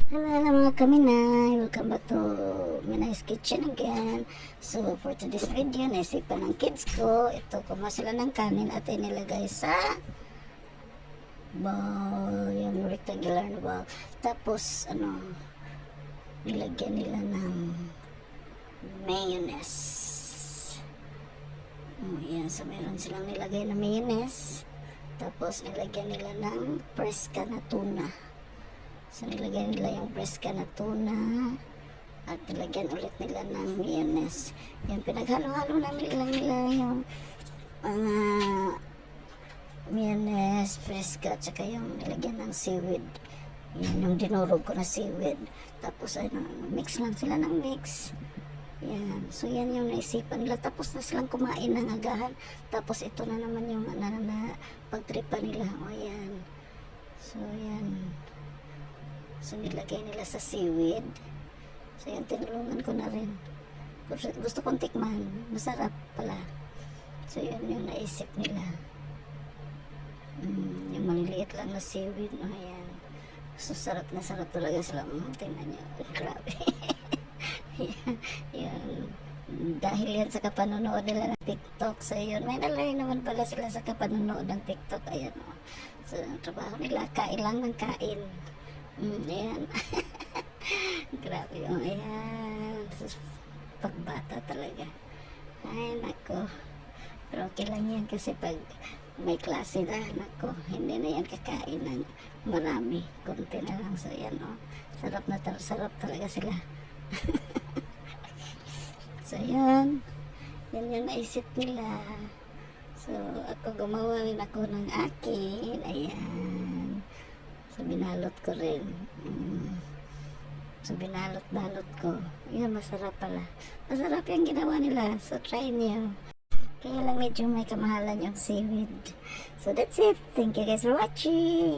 Hello mga kaminay, welcome back to Minay's Kitchen again. So for today's video, naisipan ng kids ko, ito kumuha sila ng kanin at inilagay sa bowl, yung rectangular na bowl. Tapos nilagyan nila ng mayonnaise. Yan, so meron silang nilagay na mayonnaise. Tapos nilagyan nila ng fresca na tuna. So nilagyan nila yung fresca na tuna at nilagyan ulit nila ng mayonnaise. Yan, pinaghalo-halo namin nila yung mga mayonnaise, fresca, at saka yung nilagyan ng seaweed. Yan, yung dinurog ko na seaweed. Tapos mix lang sila ng mix. Yan, so yan yung naisipan nila. Tapos na silang kumain ng agahan. Tapos ito na naman yung na pagtripa nila. O yan. So yan. So nilagay nila sa seaweed. So yan, tinulungan ko na rin. Gusto kong tikman. Masarap pala. So yun yung naisip nila. Yung maliliit lang na seaweed. O yan. So sarap na sarap talaga sila. Tingnan nyo. Grabe. Yan. Dahil yan sa kapanonood nila ng TikTok. So yun, may nalay naman pala sila sa kapanonood ng TikTok. Ayan o. So ang trabaho nila, kain lang ng kain. Ayan. Grabe yung ayan. Pagbata talaga. Ay nako. Pero okay lang yan kasi pag may klase na, nako, hindi na yan kakain ng marami. Kunti na lang. So yan o. Sarap na sarap talaga sila. So yan. Yan yung naisip nila. So ako gumawa rin ako ng akin. Ayan. So binalot ko rin. So binalot-balot ko. Yan, masarap pala. Masarap yung ginawa nila. So try niyo. Kaya lang medyo may kamahalan yung seaweed. So that's it. Thank you guys for watching.